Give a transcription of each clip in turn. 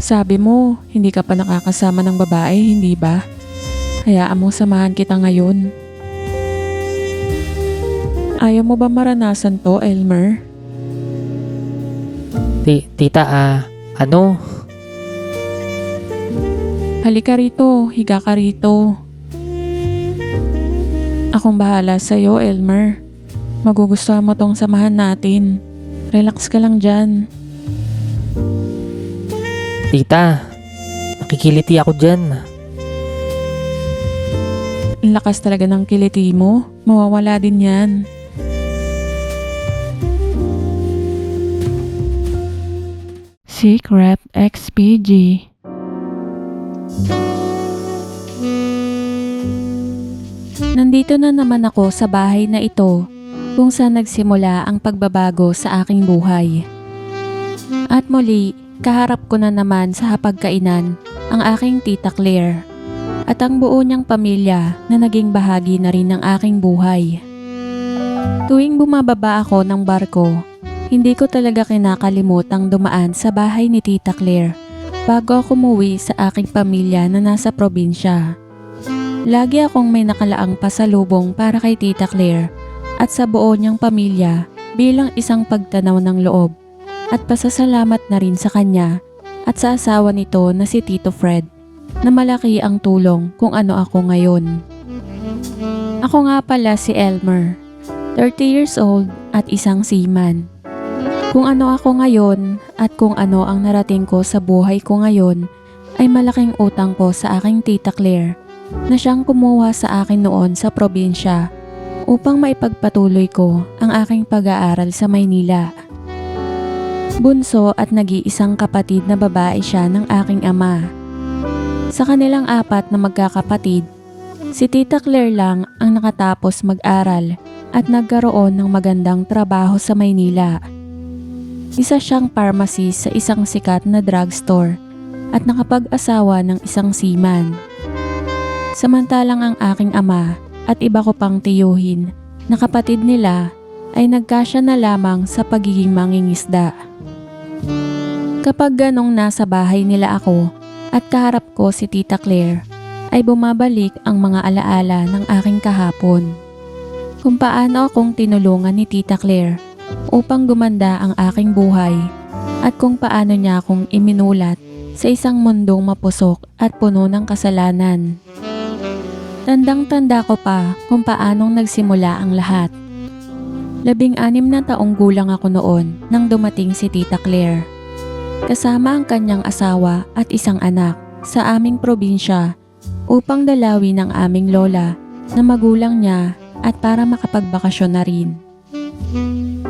Sabi mo, hindi ka pa nakakasama ng babae, hindi ba? Hayaan mong samahan kita ngayon. Ayaw mo ba maranasan to, Elmer? Tita, ano? Halika rito, higa ka rito. Akong bahala sa'yo, Elmer. Magugustuhan mo tong samahan natin. Relax ka lang dyan. Tita, nakikiliti ako dyan. Ang lakas talaga ng kiliti mo. Mawawala din yan. Secret XPG. Nandito na naman ako sa bahay na ito kung saan nagsimula ang pagbabago sa aking buhay. At muli, kaharap ko na naman sa hapagkainan ang aking tita Claire at ang buo niyang pamilya na naging bahagi na rin ng aking buhay. Tuwing bumababa ako ng barko, hindi ko talaga kinakalimutang dumaan sa bahay ni tita Claire bago ako umuwi sa aking pamilya na nasa probinsya. Lagi akong may nakalaang pasalubong para kay tita Claire at sa buo niyang pamilya bilang isang pagtanaw ng loob at pasasalamat na rin sa kanya at sa asawa nito na si Tito Fred na malaki ang tulong kung ano ako ngayon. Ako nga pala si Elmer, 30 years old at isang seaman. Kung ano ako ngayon at kung ano ang narating ko sa buhay ko ngayon ay malaking utang ko sa aking tita Claire na siyang kumuha sa akin noon sa probinsya upang maipagpatuloy ko ang aking pag-aaral sa Maynila. Bunso at nag-iisang kapatid na babae siya ng aking ama. Sa kanilang apat na magkakapatid, si tita Claire lang ang nakatapos mag-aral at nagkaroon ng magandang trabaho sa Maynila. Isa siyang pharmacist sa isang sikat na drugstore at nakapag-asawa ng isang seaman. Samantalang ang aking ama at iba ko pang tiyuhin na kapatid nila ay nagkasya na lamang sa pagiging mangingisda. Kapag ganong nasa bahay nila ako at kaharap ko si tita Claire, ay bumabalik ang mga alaala ng aking kahapon. Kung paano akong tinulungan ni tita Claire upang gumanda ang aking buhay at kung paano niya akong iminulat sa isang mundong mapusok at puno ng kasalanan. Tandang-tanda ko pa kung paanong nagsimula ang lahat. 16 na taong gulang ako noon nang dumating si tita Claire. Kasama ang kanyang asawa at isang anak sa aming probinsya upang dalawin ang aming lola na magulang niya at para makapagbakasyon na rin.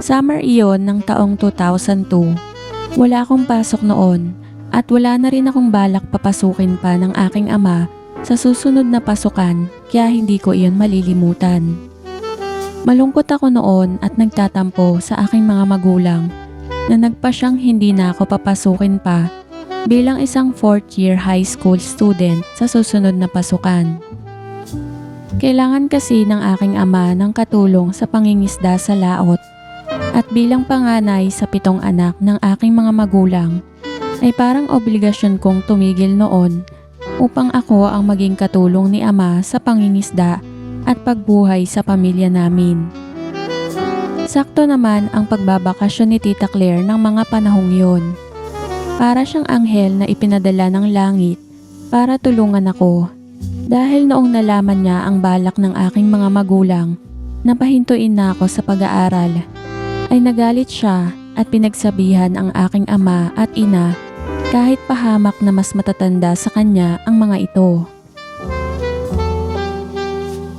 Summer iyon ng taong 2002. Wala akong pasok noon at wala na rin akong balak papasukin pa ng aking ama sa susunod na pasukan kaya hindi ko iyon malilimutan. Malungkot ako noon at nagtatampo sa aking mga magulang na nagpa siyang hindi na ako papasukin pa bilang isang 4th year high school student sa susunod na pasukan. Kailangan kasi ng aking ama ng katulong sa pangingisda sa laot at bilang panganay sa 7 anak ng aking mga magulang ay parang obligasyon kong tumigil noon upang ako ang maging katulong ni ama sa pangingisda at pagbuhay sa pamilya namin. Sakto naman ang pagbabakasyon ni tita Claire ng mga panahong yon. Para siyang anghel na ipinadala ng langit para tulungan ako. Dahil noong nalaman niya ang balak ng aking mga magulang na pahintuin na ako sa pag-aaral, ay nagalit siya at pinagsabihan ang aking ama at ina kahit pahamak na mas matatanda sa kanya ang mga ito.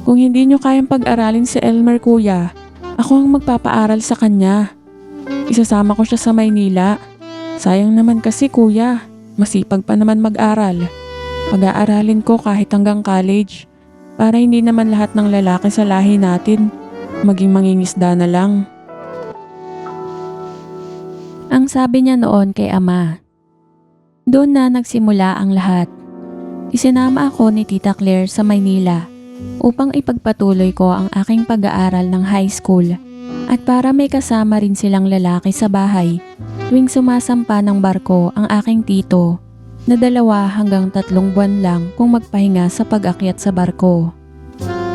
Kung hindi niyo kayang pag-aralin si Elmer, kuya, ako ang magpapaaral sa kanya. Isasama ko siya sa Maynila. Sayang naman kasi kuya, masipag pa naman mag-aral. Pag-aaralin ko kahit hanggang college para hindi naman lahat ng lalaki sa lahi natin maging mangingisda na lang. Ang sabi niya noon kay ama. Doon na nagsimula ang lahat. Isinama ako ni Tita Claire sa Maynila upang ipagpatuloy ko ang aking pag-aaral ng high school At para may kasama rin silang lalaki sa bahay, tuwing sumasampa ng barko ang aking tito, na 2 hanggang 3 buwan lang kung magpahinga sa pag-akyat sa barko.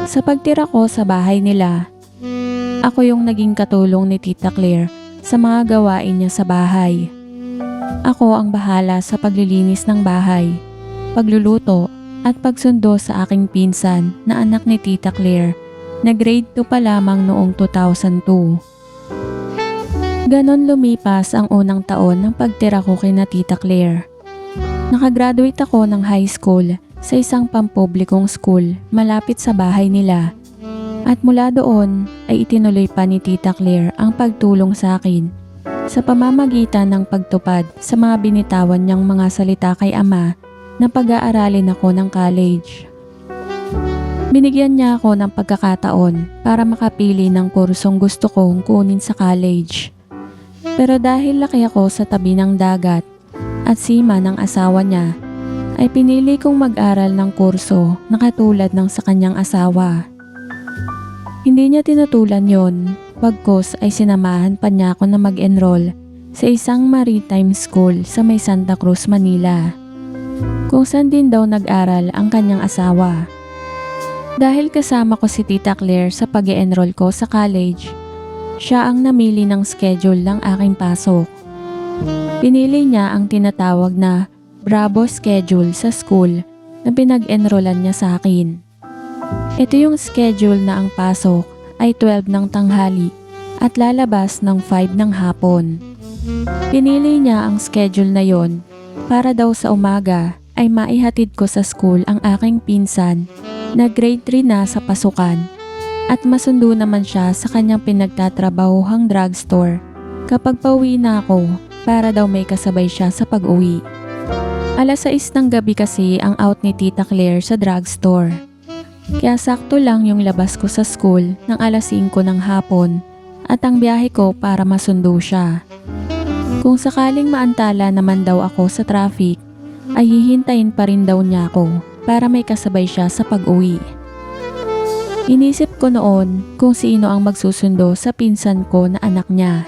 Sa pagtira ko sa bahay nila, ako yung naging katulong ni Tita Claire sa mga gawain niya sa bahay. Ako ang bahala sa paglilinis ng bahay, pagluluto at pagsundo sa aking pinsan na anak ni Tita Claire na grade 2 pa lamang noong 2002. Ganon lumipas ang unang taon ng pagtira ko kina Tita Claire. Nakagraduate ako ng high school sa isang pampublikong school malapit sa bahay nila. At mula doon ay itinuloy pa ni Tita Claire ang pagtulong sa akin sa pamamagitan ng pagtupad sa mga binitawan niyang mga salita kay ama na pag-aaralin ako ng college. Binigyan niya ako ng pagkakataon para makapili ng kursong gusto kong kunin sa college. Pero dahil laki ako sa tabi ng dagat at sima ng asawa niya, ay pinili kong mag-aral ng kurso na katulad ng sa kanyang asawa. Hindi niya tinutulan yon, pagkos ay sinamahan pa niya ako na mag-enroll sa isang maritime school sa may Santa Cruz, Manila, kung saan din daw nag-aral ang kanyang asawa. Dahil kasama ko si Tita Claire sa pag-e-enroll ko sa college, siya ang namili ng schedule ng aking pasok. Pinili niya ang tinatawag na Bravo schedule sa school na pinag-enrollan niya sa akin. Ito yung schedule na ang pasok ay 12 ng tanghali at lalabas ng 5 ng hapon. Pinili niya ang schedule na yon para daw sa umaga ay maihatid ko sa school ang aking pinsan na grade 3 na sa pasukan at masundo naman siya sa kanyang pinagtatrabahuhang drugstore kapag pauwi na ako para daw may kasabay siya sa pag-uwi. 6:00 ng gabi kasi ang out ni Tita Claire sa drugstore. Kaya sakto lang yung labas ko sa school ng 5:00 ng hapon at ang biyahe ko para masundo siya. Kung sakaling maantala naman daw ako sa traffic, ay hihintayin pa rin daw niya ako para may kasabay siya sa pag-uwi. Inisip ko noon kung sino ang magsusundo sa pinsan ko na anak niya.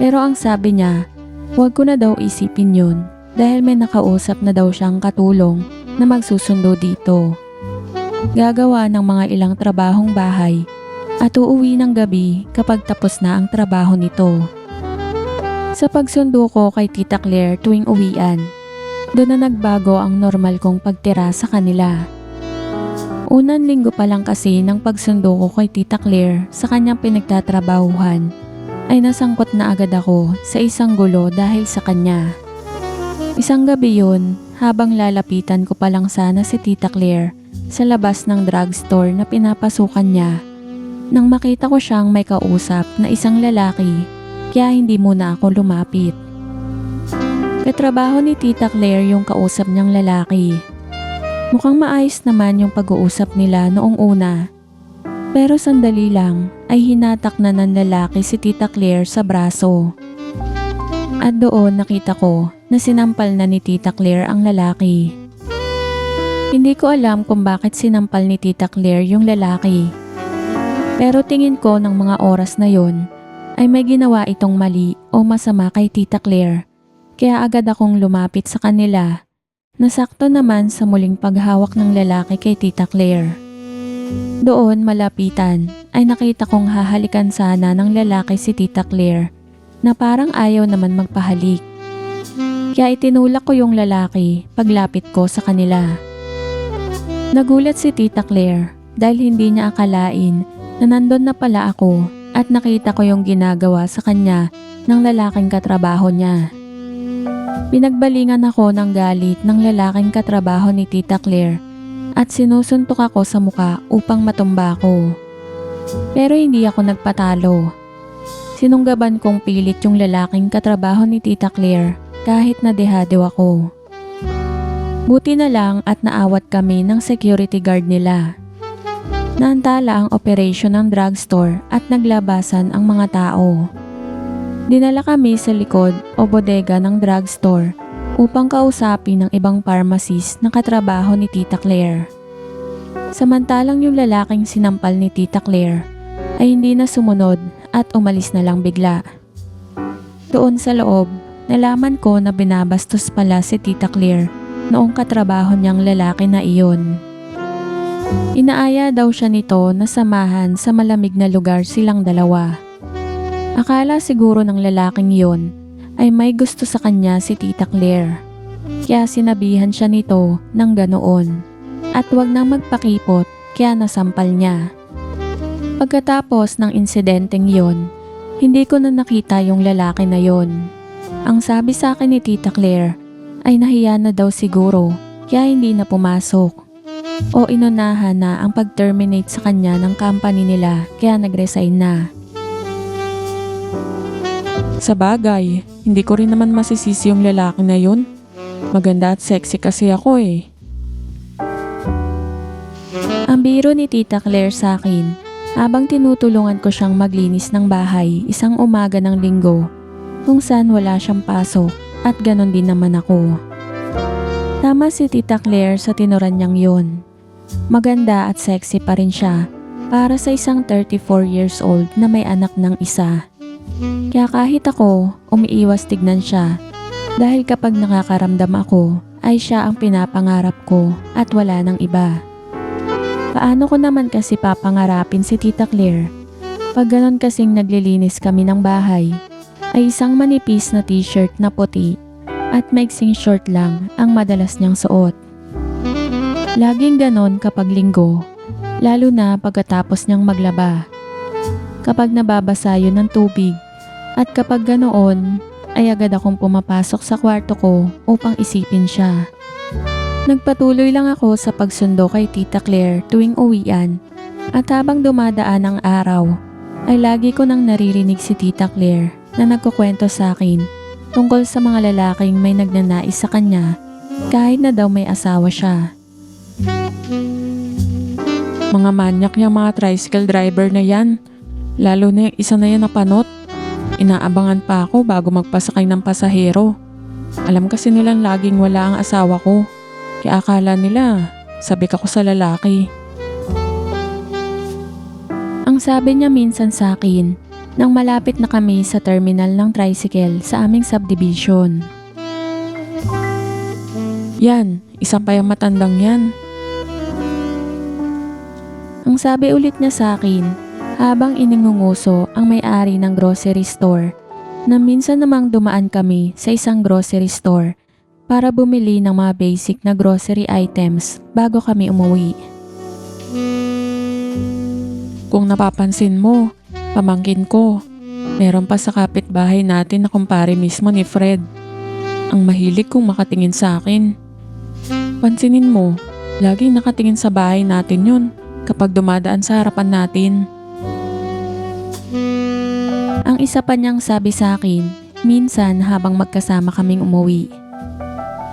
Pero ang sabi niya, huwag ko na daw isipin yun dahil may nakausap na daw siyang katulong na magsusundo dito. Gagawa ng mga ilang trabahong bahay at uuwi ng gabi kapag tapos na ang trabaho nito. Sa pagsundo ko kay Tita Claire tuwing uwian, doon na nagbago ang normal kong pagtira sa kanila. Unang linggo pa lang kasi ng pagsundo ko kay Tita Claire sa kanyang pinagtatrabahuhan, ay nasangkot na agad ako sa isang gulo dahil sa kanya. Isang gabi yun, habang lalapitan ko pa lang sana si Tita Claire sa labas ng drugstore na pinapasukan niya, nang makita ko siyang may kausap na isang lalaki, kaya hindi muna ako lumapit. Katrabaho ni Tita Claire yung kausap niyang lalaki. Mukhang maayos naman yung pag-uusap nila noong una. Pero sandali lang ay hinatak na ng lalaki si Tita Claire sa braso. At doon nakita ko na sinampal na ni Tita Claire ang lalaki. Hindi ko alam kung bakit sinampal ni Tita Claire yung lalaki. Pero tingin ko ng mga oras na yon ay may ginawa itong mali o masama kay Tita Claire. Kaya agad akong lumapit sa kanila. Nasakto naman sa muling paghawak ng lalaki kay Tita Claire. Doon malapitan ay nakita kong hahalikan sana ng lalaki si Tita Claire na parang ayaw naman magpahalik. Kaya itinulak ko yung lalaki paglapit ko sa kanila. Nagulat si Tita Claire dahil hindi niya akalain na nandun na pala ako at nakita ko yung ginagawa sa kanya ng lalaking katrabaho niya. Pinagbalingan ako ng galit ng lalaking katrabaho ni Tita Claire at sinusuntok ako sa muka upang matumba ko. Pero hindi ako nagpatalo. Sinunggaban kong pilit yung lalaking katrabaho ni Tita Claire kahit nadehado ako. Buti na lang at naawat kami ng security guard nila. Naantala ang operasyon ng drugstore at naglabasan ang mga tao. Dinala kami sa likod o bodega ng drugstore upang kausapin ng ibang pharmacist na katrabaho ni Tita Claire. Samantalang yung lalaking sinampal ni Tita Claire ay hindi na sumunod at umalis na lang bigla. Doon sa loob, nalaman ko na binabastos pala si Tita Claire noong katrabaho niyang lalaki na iyon. Inaaya daw siya nito na samahan sa malamig na lugar silang dalawa. Akala siguro ng lalaking iyon ay may gusto sa kanya si Tita Claire. Kaya sinabihan siya nito ng ganoon at wag nang magpakipot kaya nasampal niya. Pagkatapos ng insidenteng iyon, hindi ko na nakita yung lalaki na yon. Ang sabi sa akin ni Tita Claire ay nahiya na daw siguro kaya hindi na pumasok. O inunahan na ang pag-terminate sa kanya ng company nila kaya nag-resign na. Sa bagay, hindi ko rin naman masisisi yung lalaki na yun. Maganda at sexy kasi ako eh. Ang biro ni Tita Claire sa akin habang tinutulungan ko siyang maglinis ng bahay isang umaga ng linggo kung saan wala siyang pasok at ganon din naman ako. Tama si Tita Claire sa tinuran niyang yun. Maganda at sexy pa rin siya para sa isang 34 years old na may anak ng isa. Kaya kahit ako, umiiwas tignan siya dahil kapag nakakaramdam ako ay siya ang pinapangarap ko at wala nang iba. Paano ko naman kasi papangarapin si Tita Claire? Pag ganon kasing naglilinis kami ng bahay, ay isang manipis na t-shirt na puti at maiksing short lang ang madalas niyang suot. Laging ganon kapag linggo, lalo na pagkatapos niyang maglaba. Kapag nababasa yun ng tubig at kapag ganoon ay agad akong pumapasok sa kwarto ko upang isipin siya. Nagpatuloy lang ako sa pagsundo kay Tita Claire tuwing uwian at habang dumadaan ang araw ay lagi ko nang naririnig si Tita Claire na nagkukwento sa akin tungkol sa mga lalaking may nagnanais sa kanya kahit na daw may asawa siya. Mga manyak yung mga tricycle driver na yan. Lalo na yung isa na yan na panot. Inaabangan pa ako bago magpasakay ng pasahero. Alam kasi nilang laging wala ang asawa ko. Kaya akala nila, sabik ako sa lalaki. Ang sabi niya minsan sa akin nang malapit na kami sa terminal ng tricycle sa aming subdivision. Yan, isa pa yung matandang yan. Ang sabi ulit niya sa akin habang iningunguso ang may-ari ng grocery store na minsan namang dumaan kami sa isang grocery store para bumili ng mga basic na grocery items bago kami umuwi. Kung napapansin mo, pamangkin ko, meron pa sa kapitbahay natin na kumpare mismo ni Fred. Ang mahilig kong makatingin sa akin. Pansinin mo, laging nakatingin sa bahay natin yun kapag dumadaan sa harapan natin. Ang isa pa niyang sabi sa akin, minsan habang magkasama kaming umuwi.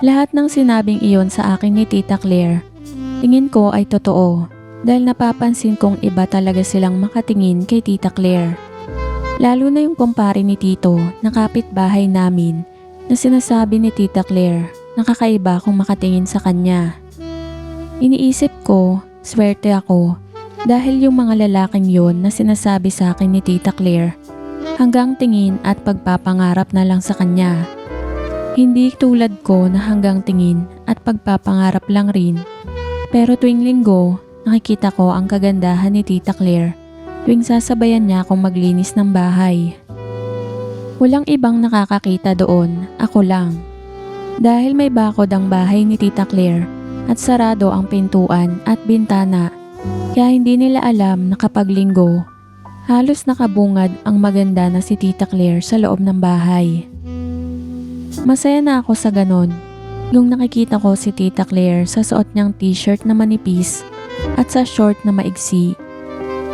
Lahat ng sinabing iyon sa akin ni Tita Claire, tingin ko ay totoo dahil napapansin kong iba talaga silang makatingin kay Tita Claire. Lalo na yung kumpare ni Tito na kapitbahay namin na sinasabi ni Tita Claire na kakaiba kung makatingin sa kanya. Iniisip ko, swerte ako dahil yung mga lalaking yon na sinasabi sa akin ni Tita Claire hanggang tingin at pagpapangarap na lang sa kanya. Hindi tulad ko na hanggang tingin at pagpapangarap lang rin. Pero tuwing linggo, nakikita ko ang kagandahan ni Tita Claire tuwing sasabayan niya akong maglinis ng bahay. Walang ibang nakakakita doon, ako lang. Dahil may bakod ang bahay ni Tita Claire at sarado ang pintuan at bintana, kaya hindi nila alam na kapag linggo, halos nakabungad ang maganda na si Tita Claire sa loob ng bahay. Masaya na ako sa ganon, yung nakikita ko si Tita Claire sa suot niyang t-shirt na manipis at sa short na maigsi,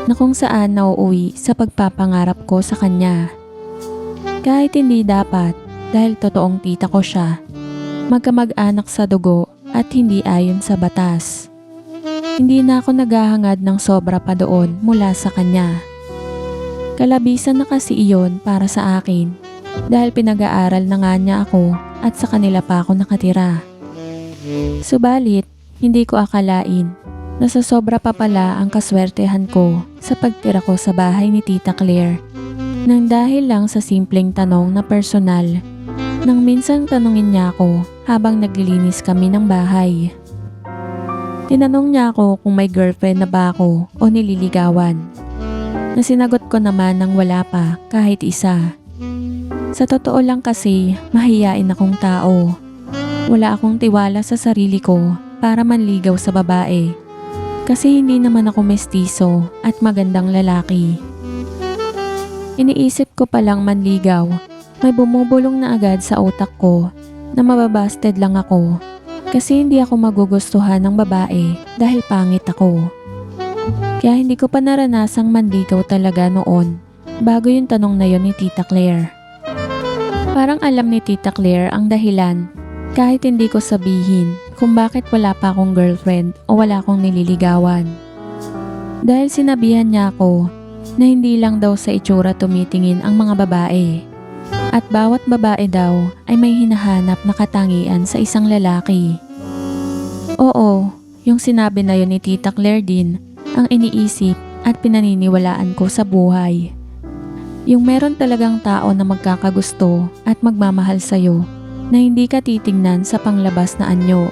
na kung saan nauuwi sa pagpapangarap ko sa kanya. Kahit hindi dapat dahil totoong tita ko siya, magkamag-anak sa dugo at hindi ayon sa batas. Hindi na ako naghahangad ng sobra pa doon mula sa kanya. Kalabisan na kasi iyon para sa akin dahil pinag-aaral na nga niya ako at sa kanila pa ako nakatira. Subalit, hindi ko akalain na sa sobra pa pala ang kaswertehan ko sa pagtira ko sa bahay ni Tita Claire Nang dahil lang sa simpleng tanong na personal, nang minsan tanungin niya ako habang naglilinis kami ng bahay. Tinanong niya ako kung may girlfriend na ba ako o nililigawan. Na sinagot ko naman nang wala pa kahit isa. Sa totoo lang kasi, mahiyain akong tao. Wala akong tiwala sa sarili ko para manligaw sa babae. Kasi hindi naman ako mestizo at magandang lalaki. Iniisip ko palang manligaw, may bumubulong na agad sa utak ko na mababasted lang ako kasi hindi ako magugustuhan ng babae dahil pangit ako. Kaya hindi ko pa naranasang manligaw talaga noon bago yung tanong na yon ni Tita Claire. Parang alam ni Tita Claire ang dahilan kahit hindi ko sabihin kung bakit wala pa akong girlfriend o wala akong nililigawan. Dahil sinabihan niya ako na hindi lang daw sa itsura tumitingin ang mga babae. At bawat babae daw ay may hinahanap na katangian sa isang lalaki. Oo, yung sinabi na yun ni Tita Claire din ang iniisip at pinaniniwalaan ko sa buhay. Yung meron talagang tao na magkakagusto at magmamahal sa'yo na hindi ka titingnan sa panglabas na anyo,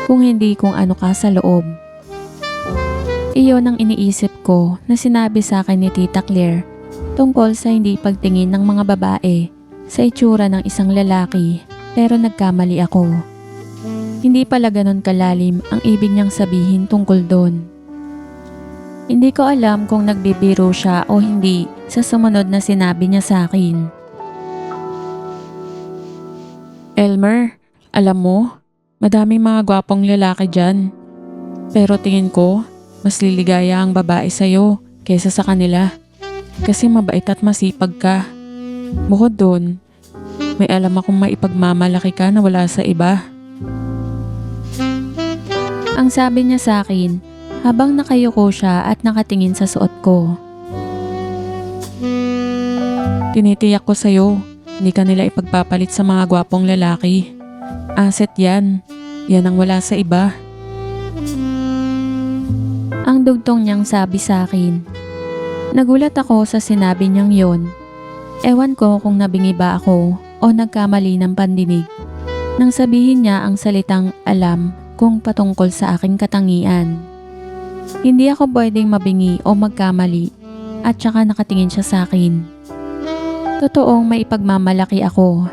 kung hindi kung ano ka sa loob. Iyon ang iniisip ko na sinabi sa akin ni Tita Claire tungkol sa hindi pagtingin ng mga babae sa itsura ng isang lalaki, pero nagkamali ako. Hindi pala ganon kalalim ang ibig niyang sabihin tungkol doon. Hindi ko alam kung nagbibiro siya o hindi sa sumunod na sinabi niya sa akin. Elmer, alam mo, madaming mga gwapong lalaki dyan. Pero tingin ko, mas liligaya ang babae sa'yo kaysa sa kanila. Kasi mabait at masipag ka. Bukod doon, may alam akong maipagmamalaki ka na wala sa iba. Ang sabi niya sa akin habang nakayuko siya at nakatingin sa suot ko. Tinitiyak ko sa'yo, hindi ka nila ipagpapalit sa mga gwapong lalaki. Asset yan. Yan ang wala sa iba. Ang dugtong niyang sabi sa akin. Nagulat ako sa sinabi niyang yon. Ewan ko kung nabingi ba ako o nagkamali ng pandinig nang sabihin niya ang salitang alam kung patungkol sa aking katangian. Hindi ako pwedeng mabingi o magkamali at saka nakatingin siya sa akin. Totoong may ipagmamalaki ako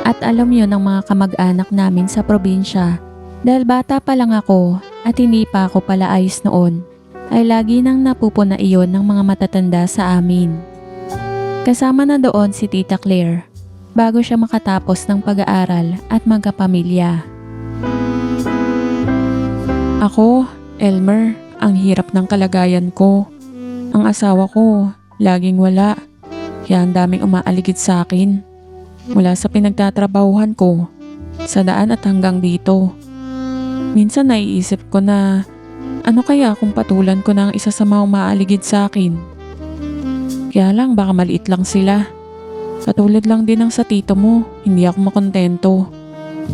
at alam yon ng mga kamag-anak namin sa probinsya dahil bata pa lang ako at hindi pa ako pala ayos noon. Ay lagi nang napupuna iyon ng mga matatanda sa amin. Kasama na doon si Tita Claire bago siya makatapos ng pag-aaral at magkapamilya. Ako, Elmer, ang hirap ng kalagayan ko. Ang asawa ko, laging wala. Kaya ang daming umaaligid sa akin. Mula sa pinagtatrabahuhan ko, sa daan at hanggang dito. Minsan naiisip ko na ano kaya kung patulan ko na ang isa sa mga umaaligid sa akin? Kaya lang baka maliit lang sila. Katulad lang din ng sa tito mo, hindi ako makontento.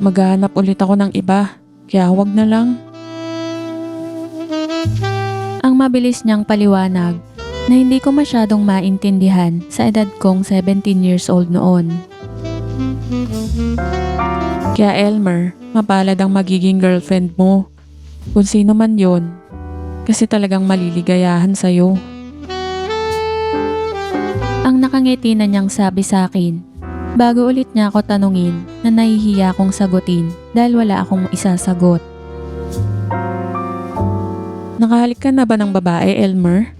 Maghahanap ulit ako ng iba, kaya huwag na lang. Ang mabilis niyang paliwanag na hindi ko masyadong maintindihan sa edad kong 17 years old noon. Kaya Elmer, mapalad ang magiging girlfriend mo. Kung sino man yon, kasi talagang maliligayahan sa'yo. Ang nakangiti na niyang sabi sa akin bago ulit niya ako tanungin na nahihiya akong sagutin dahil wala akong isasagot. Nakahalik ka na ba ng babae, Elmer?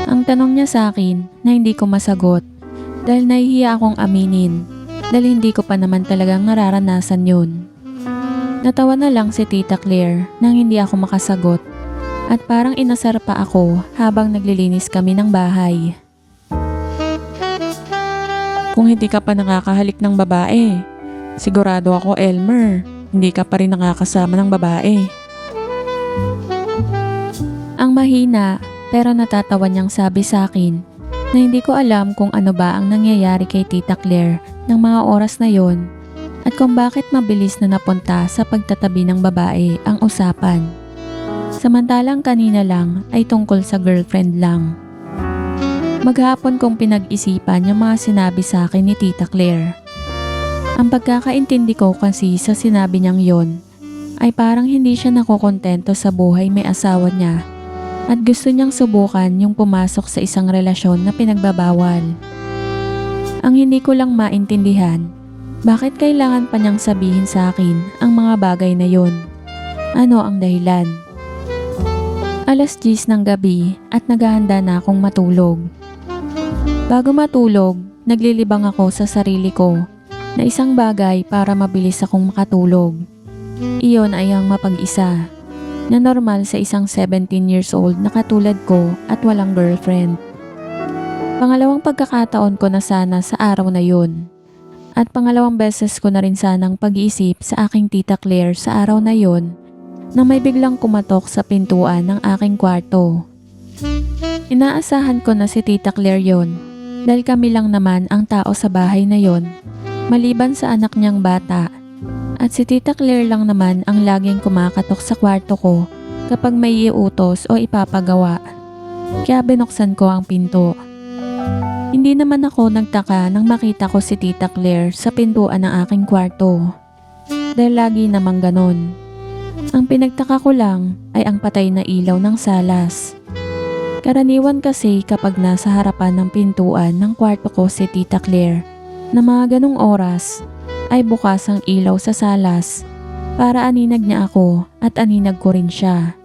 Ang tanong niya sa akin na hindi ko masagot dahil nahihiya akong aminin dahil hindi ko pa naman talagang nararanasan yun. Natawa na lang si Tita Claire nang hindi ako makasagot at parang inasar pa ako habang naglilinis kami ng bahay. Kung hindi ka pa nakakahalik ng babae, sigurado ako, Elmer, hindi ka pa rin nakakasama ng babae. Ang mahina pero natatawa niyang sabi sa akin na hindi ko alam kung ano ba ang nangyayari kay Tita Claire ng mga oras na yon at kung bakit mabilis na napunta sa pagtatabi ng babae ang usapan. Samantalang kanina lang ay tungkol sa girlfriend lang. Maghapon kong pinag-isipan yung mga sinabi sa akin ni Tita Claire. Ang pagkakaintindi ko kasi sa sinabi niyang yon ay parang hindi siya nakokontento sa buhay may asawa niya at gusto niyang subukan yung pumasok sa isang relasyon na pinagbabawal. Ang hindi ko lang maintindihan, bakit kailangan pa niyang sabihin sa akin ang mga bagay na yon? Ano ang dahilan? 10:00 ng gabi at naghahanda na akong matulog. Bago matulog, naglilibang ako sa sarili ko na isang bagay para mabilis akong makatulog. Iyon ay ang mapag-isa, na normal sa isang 17 years old na katulad ko at walang girlfriend. Pangalawang pagkakataon ko na sana sa araw na yun. At pangalawang beses ko na rin sanang pag-iisip sa aking Tita Claire sa araw na yun na may biglang kumatok sa pintuan ng aking kwarto. Inaasahan ko na si Tita Claire yon dahil kami lang naman ang tao sa bahay na yon maliban sa anak niyang bata. At si Tita Claire lang naman ang laging kumakatok sa kwarto ko kapag may iutos o ipapagawa. Kaya binuksan ko ang pinto. Hindi naman ako nagtaka nang makita ko si Tita Claire sa pintuan ng aking kwarto. Dahil lagi namang ganon. Ang pinagtaka ko lang ay ang patay na ilaw ng salas. Karaniwan kasi kapag nasa harapan ng pintuan ng kwarto ko si Tita Claire na mga ganong oras, ay bukas ang ilaw sa salas para aninag niya ako at aninag ko rin siya.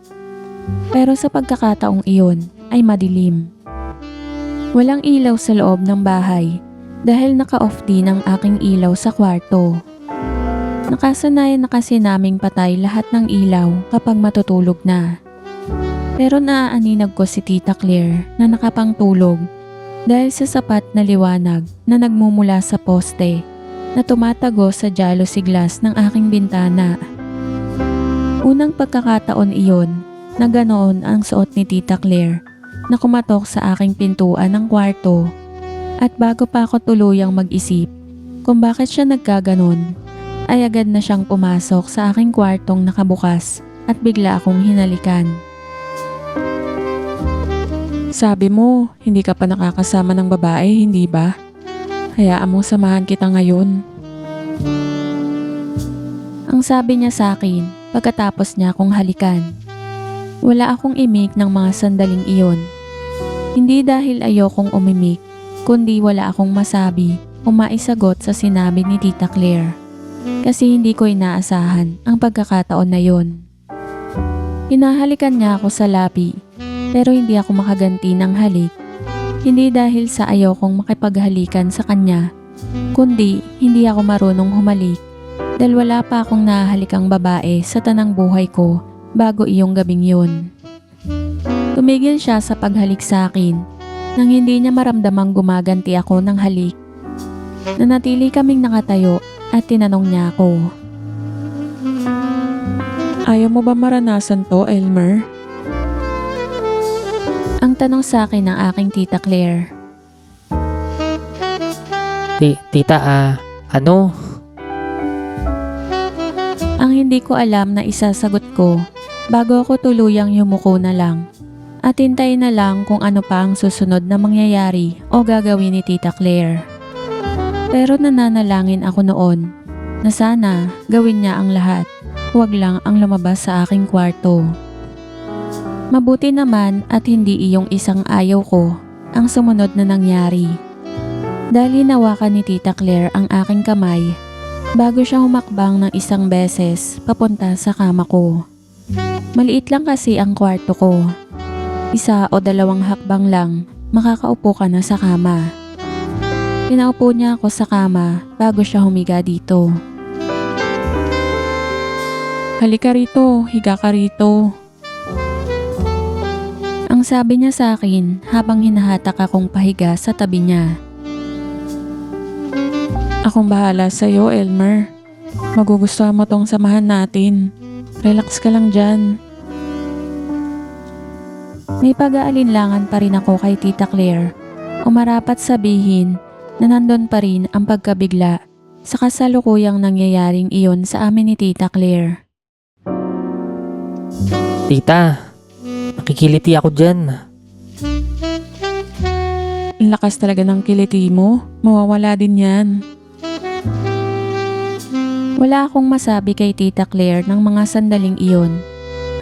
Pero sa pagkakataong iyon ay madilim. Walang ilaw sa loob ng bahay dahil naka-off din ang aking ilaw sa kwarto. Nakasanayan na kasi naming patay lahat ng ilaw kapag matutulog na. Pero naaaninag ko si Tita Claire na nakapangtulog dahil sa sapat na liwanag na nagmumula sa poste na tumatago sa jealousy glass ng aking bintana. Unang pagkakataon iyon na ganoon ang suot ni Tita Claire na kumatok sa aking pintuan ng kwarto at bago pa ako tuluyang mag-isip kung bakit siya nagkaganon ay agad na siyang pumasok sa aking kwartong nakabukas at bigla akong hinalikan. Sabi mo, hindi ka pa nakakasama ng babae, hindi ba? Hayaan mo samahan kita ngayon. Ang sabi niya sa akin pagkatapos niya akong halikan. Wala akong imik ng mga sandaling iyon. Hindi dahil ayokong umimik, kundi wala akong masabi o maisagot sa sinabi ni Tita Claire. Kasi hindi ko inaasahan ang pagkakataon na yon. Hinahalikan niya ako sa labi, pero hindi ako makaganti ng halik. Hindi dahil sa ayokong makipaghalikan sa kanya, kundi hindi ako marunong humalik dahil wala pa akong nahahalikang babae sa tanang buhay ko bago iyong gabing yun. Tumigil siya sa paghalik sa akin nang hindi niya maramdamang gumaganti ako ng halik. Nanatili kaming nakatayo at tinanong niya ako. Ayaw mo ba maranasan to, Elmer? Ang tanong sa akin ng aking Tita Claire. Tita, ano? Ang hindi ko alam na isasagot ko bago ako tuluyang yumuko na lang at hintayin na lang kung ano pa ang susunod na mangyayari o gagawin ni Tita Claire. Pero nananalangin ako noon na sana gawin niya ang lahat, huwag lang ang lumabas sa aking kwarto. Mabuti naman at hindi iyong isang ayaw ko ang sumunod na nangyari. Dahil hinawakan ni Tita Claire ang aking kamay bago siya humakbang ng isang beses papunta sa kama ko. Maliit lang kasi ang kwarto ko. 1 o 2 hakbang lang, makakaupo ka na sa kama. Pinaupo niya ako sa kama bago siya humiga dito. Halika rito, higa ka rito. Ang sabi niya sa akin habang hinahatak akong pahiga sa tabi niya. Akong bahala sa'yo, Elmer. Magugustuhan mo tong samahan natin. Relax ka lang dyan. May pag-aalinlangan pa rin ako kay Tita Claire o marapat sabihin na nandun pa rin ang pagkabigla sa kasalukuyang nangyayaring iyon sa amin ni Tita Claire. Tita, nakikiliti ako dyan. Ang lakas talaga ng kiliti mo. Mawawala din yan. Wala akong masabi kay Tita Claire ng mga sandaling iyon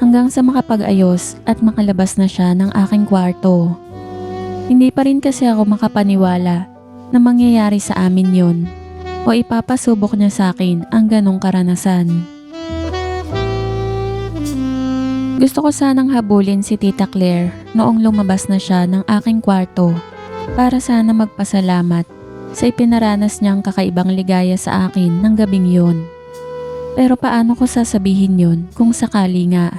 hanggang sa makapag-ayos at makalabas na siya ng aking kwarto. Hindi pa rin kasi ako makapaniwala na mangyayari sa amin yon o ipapasubok niya sa akin ang ganong karanasan. Gusto ko sanang habulin si Tita Claire noong lumabas na siya ng aking kwarto para sana magpasalamat sa ipinaranas niyang kakaibang ligaya sa akin ng gabing yun. Pero paano ko sasabihin yun kung sakali nga?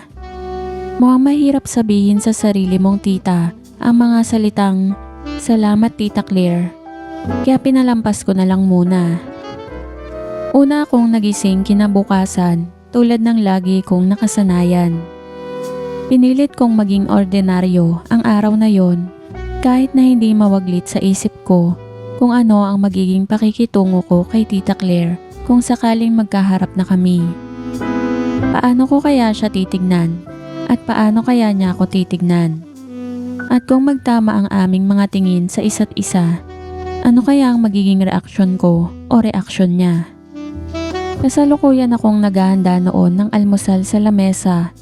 Mukhang mahirap sabihin sa sarili mong tita ang mga salitang, "Salamat Tita Claire." Kaya pinalampas ko na lang muna. Una akong nagising kinabukasan tulad ng lagi kong nakasanayan. Pinilit kong maging ordinaryo ang araw na yon kahit na hindi mawaglit sa isip ko kung ano ang magiging pakikitungo ko kay Tita Claire kung sakaling magkaharap na kami. Paano ko kaya siya titignan? At paano kaya niya ako titignan? At kung magtama ang aming mga tingin sa isa't isa, ano kaya ang magiging reaksyon ko o reaksyon niya? Kasalukuyan akong naghahanda noon ng almusal sa lamesa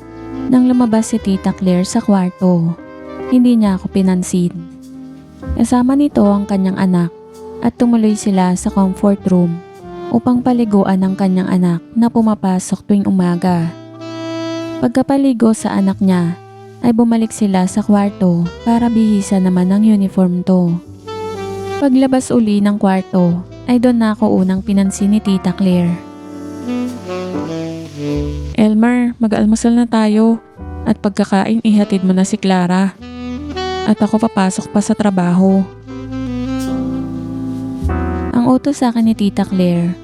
nang lumabas si Tita Claire sa kwarto. Hindi niya ako pinansin. Kasama nito ang kanyang anak at tumuloy sila sa comfort room upang paliguan ang kanyang anak na pumapasok tuwing umaga. Pagkapaligo sa anak niya ay bumalik sila sa kwarto para bihisa naman ang uniform to. Paglabas uli ng kwarto ay doon na ako unang pinansin ni Tita Claire. Elmer, mag-almusal na tayo at pagkakain ihatid mo na si Clara. At ako papasok pa sa trabaho. Ang utos sa akin ni Tita Claire,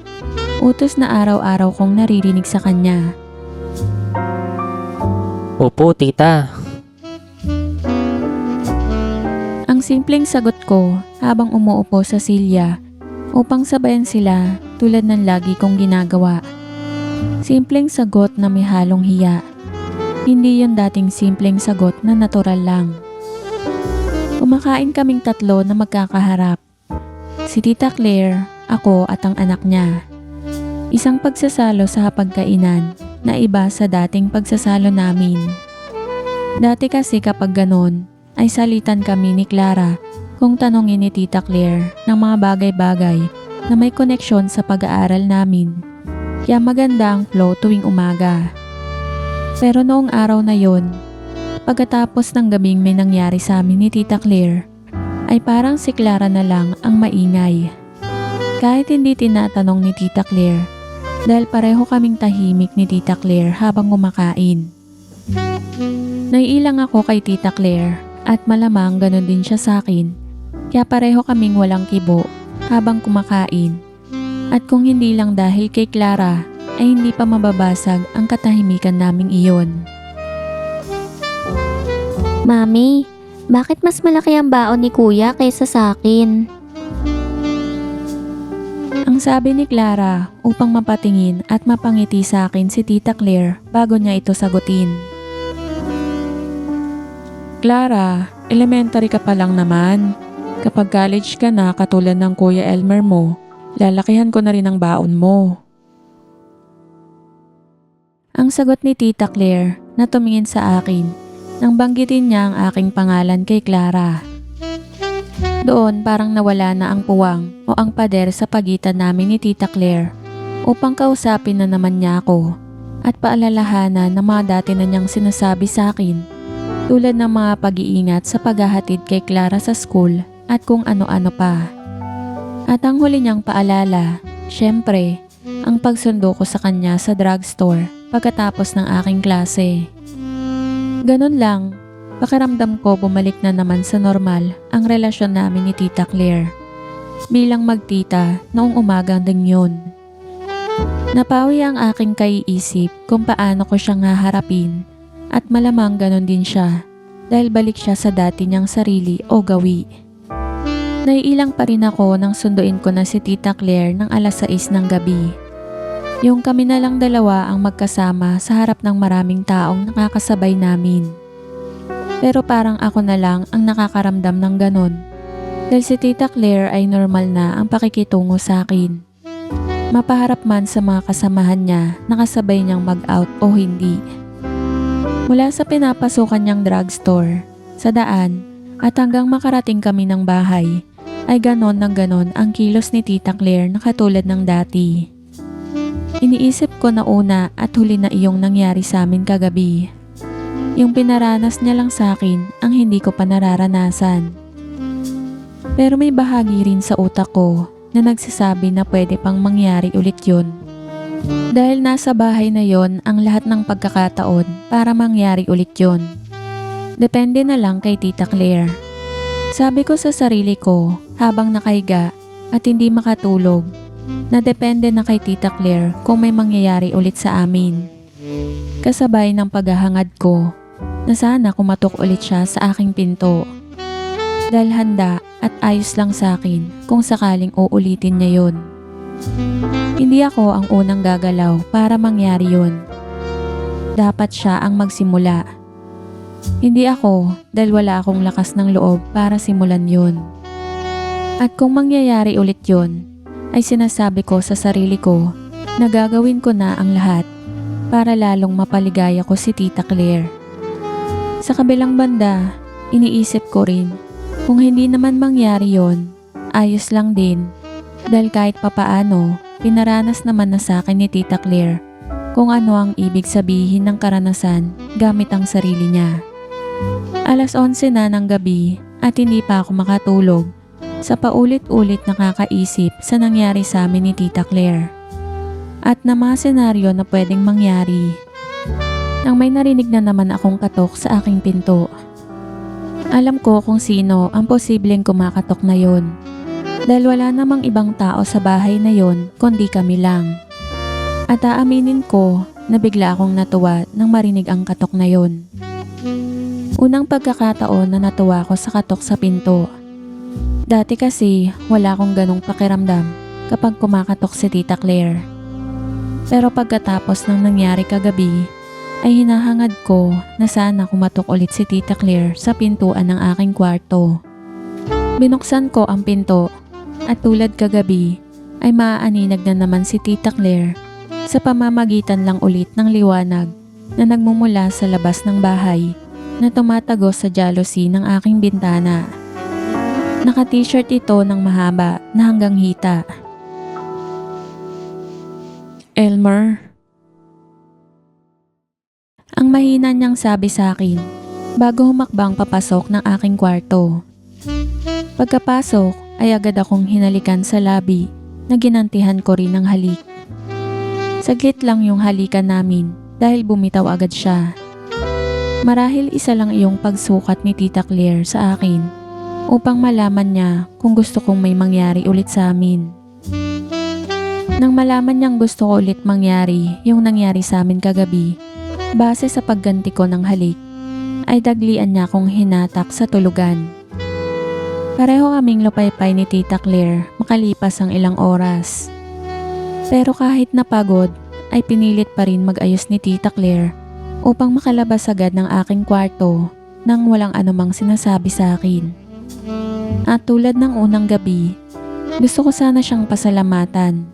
utos na araw-araw kong naririnig sa kanya. Opo, tita. Ang simpleng sagot ko habang umuupo sa silya upang sabayan sila tulad ng lagi kong ginagawa. Simpleng sagot na may halong hiya. Hindi yung dating simpleng sagot na natural lang. Kumakain kaming tatlo na magkakaharap. Si Tita Claire, ako at ang anak niya. Isang pagsasalo sa hapagkainan na iba sa dating pagsasalo namin. Dati kasi kapag ganon, ay salitan kami ni Clara kung tanongin ni Tita Claire ng mga bagay-bagay na may koneksyon sa pag-aaral namin. Kaya maganda ang flow tuwing umaga. Pero noong araw na yon, pagkatapos ng gabing may nangyari sa amin ni Tita Claire, ay parang si Clara na lang ang maingay. Kahit hindi tinatanong ni Tita Claire, dahil pareho kaming tahimik ni Tita Claire habang kumakain. Naiilang ako kay Tita Claire at malamang ganon din siya sa akin, kaya pareho kaming walang kibo habang kumakain. At kung hindi lang dahil kay Clara, ay hindi pa mababasag ang katahimikan naming iyon. Mami, bakit mas malaki ang baon ni Kuya kaysa sa akin? Ang sabi ni Clara upang mapatingin at mapangiti sa akin si Tita Claire bago niya ito sagutin. Clara, elementary ka pa lang naman. Kapag college ka na katulad ng Kuya Elmer mo, lalakihan ko na rin ang baon mo. Ang sagot ni Tita Claire na tumingin sa akin nang banggitin niya ang aking pangalan kay Clara. Doon parang nawala na ang puwang o ang pader sa pagitan namin ni Tita Claire upang kausapin na naman niya ako at paalalahanan ng mga dati na niyang sinasabi sa akin tulad ng mga pag-iingat sa paghahatid kay Clara sa school at kung ano-ano pa. At ang huli niyang paalala, syempre, ang pagsundo ko sa kanya sa drugstore pagkatapos ng aking klase. Ganun lang, pakiramdam ko bumalik na naman sa normal ang relasyon namin ni Tita Claire. Bilang magtita noong umagang din yun. Napawi ang aking kaiisip kung paano ko siyang haharapin at malamang ganun din siya dahil balik siya sa dati niyang sarili o gawi. Naiilang pa rin ako nang sunduin ko na si Tita Claire ng 6:00 ng gabi. Yung kami na lang dalawa ang magkasama sa harap ng maraming taong nakakasabay namin. Pero parang ako na lang ang nakakaramdam ng ganon. Dahil si Tita Claire ay normal na ang pakikitungo sa akin. Mapaharap man sa mga kasamahan niya nakasabay niyang mag-out o hindi. Mula sa pinapasukan niyang drugstore, sa daan, at hanggang makarating kami ng bahay, ay ganon ng ganon ang kilos ni Tita Claire na katulad ng dati. Iniisip ko na una at huli na iyong nangyari sa amin kagabi. Yung pinaranas niya lang sa akin ang hindi ko pa nararanasan. Pero may bahagi rin sa utak ko na nagsasabi na pwede pang mangyari ulit yun. Dahil nasa bahay na yon ang lahat ng pagkakataon para mangyari ulit yun. Depende na lang kay Tita Claire. Sabi ko sa sarili ko habang nakahiga at hindi makatulog na depende na kay Tita Claire kung may mangyayari ulit sa amin. Kasabay ng paghahangad ko na sana kumatok ulit siya sa aking pinto. Dahil handa at ayos lang sa akin kung sakaling uulitin niya yon. Hindi ako ang unang gagalaw para mangyari yon. Dapat siya ang magsimula. Hindi ako dahil wala akong lakas ng loob para simulan yon. At kung mangyayari ulit yon, ay sinasabi ko sa sarili ko na gagawin ko na ang lahat para lalong mapaligaya ko si Tita Claire. Sa kabilang banda, iniisip ko rin kung hindi naman mangyari yon, ayos lang din dahil kahit papaano, pinaranas naman na sa akin ni Tita Claire kung ano ang ibig sabihin ng karanasan gamit ang sarili niya. 11:00 na ng gabi at hindi pa ako makatulog sa paulit-ulit nakakaisip sa nangyari sa amin ni Tita Claire at na mga senaryo na pwedeng mangyari. Nang may narinig na naman akong katok sa aking pinto. Alam ko kung sino ang posibleng kumakatok na yon dahil wala namang ibang tao sa bahay na yon kundi kami lang. At aaminin ko na bigla akong natuwa nang marinig ang katok na yon. Unang pagkakataon na natuwa ako sa katok sa pinto. Dati kasi wala akong ganong pakiramdam kapag kumakatok si Tita Claire. Pero pagkatapos ng nangyari kagabi, ay hinahangad ko na sana kumatok ulit si Tita Claire sa pintuan ng aking kwarto. Binuksan ko ang pinto at tulad kagabi ay maaaninag na naman si Tita Claire sa pamamagitan lang ulit ng liwanag na nagmumula sa labas ng bahay na tumatagos sa jealousy ng aking bintana. Naka-t-shirt ito ng mahaba na hanggang hita. Elmer, Ang mahina niyang sabi sa akin bago humakbang papasok ng aking kwarto. Pagkapasok ay agad akong hinalikan sa labi na ginantihan ko rin ng halik. Saglit lang yung halikan namin dahil bumitaw agad siya. Marahil isa lang iyong pagsukat ni Tita Claire sa akin upang malaman niya kung gusto kong may mangyari ulit sa amin. Nang malaman niyang gusto ko ulit mangyari yung nangyari sa amin kagabi, base sa pagganti ko ng halik, ay daglian niya akong hinatak sa tulugan. Pareho kaming lupaypay ni Tita Claire makalipas ang ilang oras. Pero kahit napagod, ay pinilit pa rin mag-ayos ni Tita Claire upang makalabas agad ng aking kwarto nang walang anumang sinasabi sa akin. At tulad ng unang gabi, gusto ko sana siyang pasalamatan.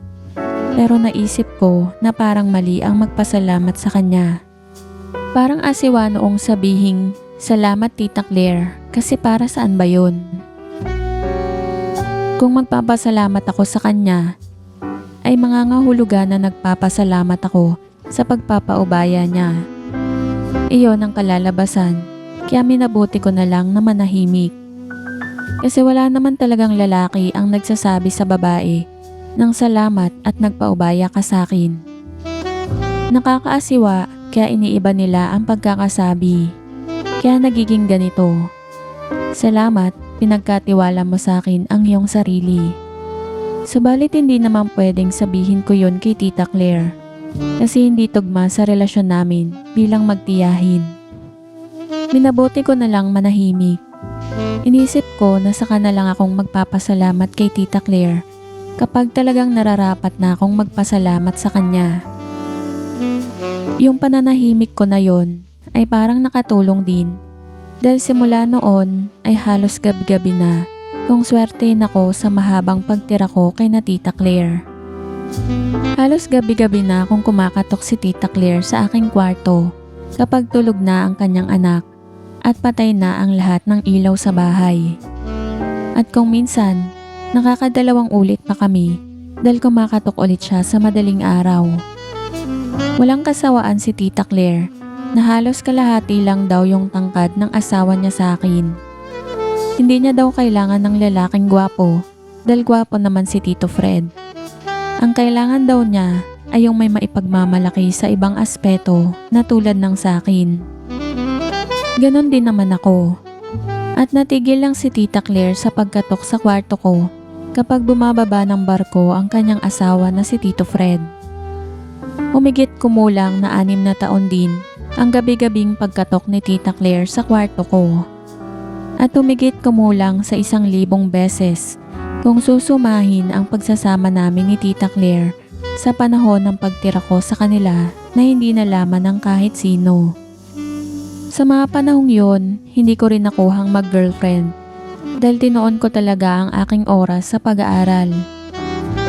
Pero naisip ko na parang mali ang magpasalamat sa kanya. Parang asiwa noong sabihing, "Salamat Tita Claire," kasi para saan ba yun? Kung magpapasalamat ako sa kanya, ay mangangahulugan na nagpapasalamat ako sa pagpapaubaya niya. Iyon ang kalalabasan, kaya minabuti ko na lang na manahimik. Kasi wala naman talagang lalaki ang nagsasabi sa babae ng salamat at nagpaubaya ka sa akin. Nakakaasiwa kaya iniiba nila ang pagkakasabi. Kaya nagiging ganito. Salamat, pinagkatiwala mo sa akin ang iyong sarili. Subalit hindi naman pwedeng sabihin ko yon kay Tita Claire kasi hindi tugma sa relasyon namin bilang magtiyahin. Minabuti ko na lang manahimik. Inisip ko na saka na lang akong magpapasalamat kay Tita Claire kapag talagang nararapat na akong magpasalamat sa kanya. Yung pananahimik ko na yon ay parang nakatulong din dahil simula noon ay halos gabi-gabi na kung swertein ako sa mahabang pagtira ko kay na Tita Claire. Halos gabi-gabi na kung kumakatok si Tita Claire sa aking kwarto kapag tulog na ang kanyang anak at patay na ang lahat ng ilaw sa bahay. At kung minsan, nakakadalawang ulit pa kami dahil kumakatok ulit siya sa madaling araw. Walang kasawaan si Tita Claire na halos kalahati lang daw yung tangkad ng asawa niya sa akin. Hindi niya daw kailangan ng lalaking gwapo dahil gwapo naman si Tito Fred. Ang kailangan daw niya ay yung may maipagmamalaki sa ibang aspeto na tulad ng sa akin. Ganon din naman ako. At natigil lang si Tita Claire sa pagkatok sa kwarto ko kapag bumababa ng barko ang kanyang asawa na si Tito Fred. Humigit kumulang na 6 na taon din ang gabi-gabing pagkatok ni Tita Claire sa kwarto ko. At humigit kumulang sa 1,000 beses kung susumahin ang pagsasama namin ni Tita Claire sa panahon ng pagtira ko sa kanila na hindi nalaman ng kahit sino. Sa mga panahong yon, hindi ko rin nakuhang mag-girlfriend dahil tinoon ko talaga ang aking oras sa pag-aaral.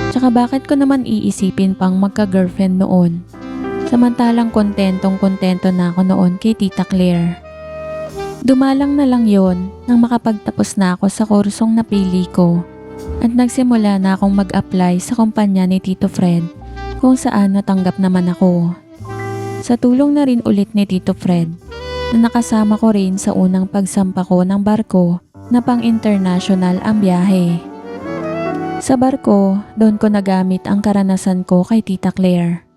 Tsaka bakit ko naman iisipin pang magka-girlfriend noon? Samantalang kontentong-kontento na ako noon kay Tita Claire. Dumalang na lang yon nang makapagtapos na ako sa kursong napili ko at nagsimula na akong mag-apply sa kumpanya ni Tito Fred kung saan natanggap naman ako. Sa tulong na rin ulit ni Tito Fred na nakasama ko rin sa unang pagsampa ko ng barko na pang-international ang biyahe. Sa barko, doon ko nagamit ang karanasan ko kay Tita Claire.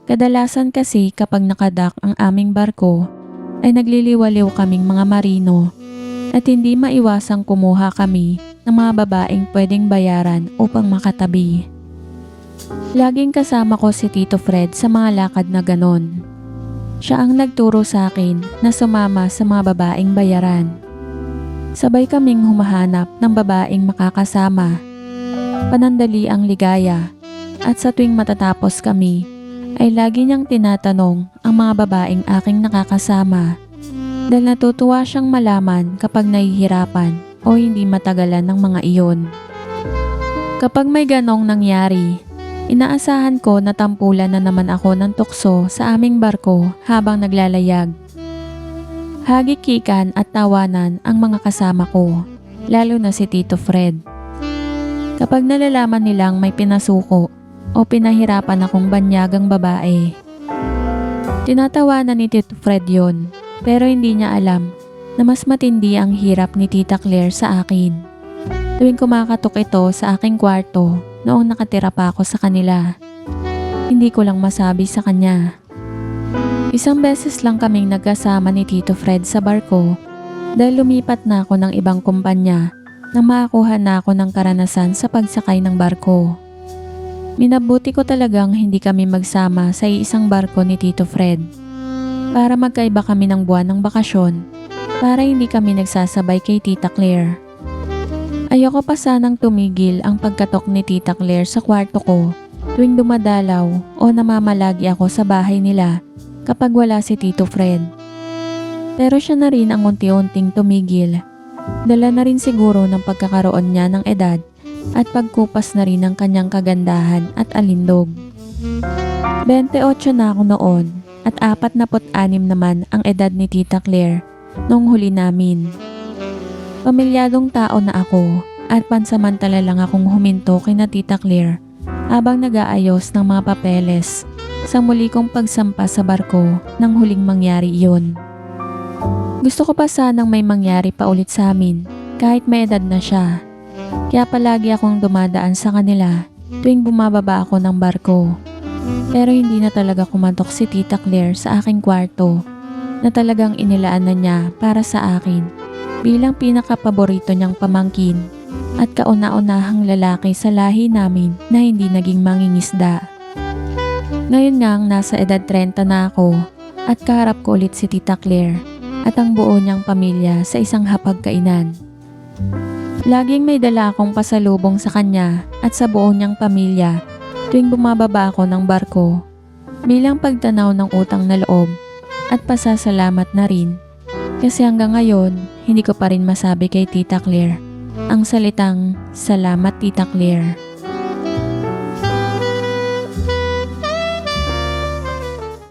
Kadalasan kasi kapag nakadak ang aming barko, ay nagliliwaliw kaming mga marino at hindi maiwasang kumuha kami ng mga babaeng pwedeng bayaran upang makatabi. Laging kasama ko si Tito Fred sa mga lakad na ganon. Siya ang nagturo sa akin na sumama sa mga babaeng bayaran. Sabay kaming humahanap ng babaeng makakasama, panandali ang ligaya, at sa tuwing matatapos kami, ay lagi niyang tinatanong ang mga babaeng aking nakakasama dahil natutuwa siyang malaman kapag nahihirapan o hindi matagalan ng mga iyon. Kapag may ganong nangyari, inaasahan ko na tampulan na naman ako ng tukso sa aming barko habang naglalayag. Hagikikan at tawanan ang mga kasama ko, lalo na si Tito Fred. Kapag nalalaman nilang may pinasuko o pinahirapan akong banyagang babae. Tinatawanan ni Tito Fred yon, pero hindi niya alam na mas matindi ang hirap ni Tita Claire sa akin. Tuwing kumakatok ito sa aking kwarto noong nakatira pa ako sa kanila, hindi ko lang masabi sa kanya. Isang beses lang kaming nagkasama ni Tito Fred sa barko dahil lumipat na ako ng ibang kumpanya nang makakuha na ako ng karanasan sa pagsakay ng barko. Minabuti ko talagang hindi kami magsama sa isang barko ni Tito Fred para magkaiba kami ng buwan ng bakasyon para hindi kami nagsasabay kay Tita Claire. Ayoko pa sanang tumigil ang pagkatok ni Tita Claire sa kwarto ko tuwing dumadalaw o namamalagi ako sa bahay nila kapag wala si Tito Fred. Pero siya na rin ang unti-unting tumigil. Dala na rin siguro ng pagkakaroon niya ng edad at pagkupas na rin ng kanyang kagandahan at alindog. 28 na ako noon at 46 naman ang edad ni Tita Claire nung huli namin. Pamilyadong tao na ako at pansamantala lang akong huminto kay na Tita Claire habang nag-aayos ng mga papeles sa muli kong pagsampa sa barko nang huling mangyari iyon. Gusto ko pa sanang may mangyari pa ulit sa amin kahit may edad na siya. Kaya palagi akong dumadaan sa kanila tuwing bumababa ako ng barko. Pero hindi na talaga kumatok si Tita Claire sa aking kwarto na talagang inilaan na niya para sa akin bilang pinakapaborito niyang pamangkin at kauna-unahang lalaki sa lahi namin na hindi naging mangingisda. Ngayon ngang nasa edad 30 na ako at kaharap ko ulit si Tita Claire at ang buo niyang pamilya sa isang hapagkainan. Laging may dala akong pasalubong sa kanya at sa buo niyang pamilya tuwing bumababa ako ng barko bilang pagtanaw ng utang na loob at pasasalamat na rin kasi hanggang ngayon hindi ko pa rin masabi kay Tita Claire ang salitang, "Salamat, Tita Claire."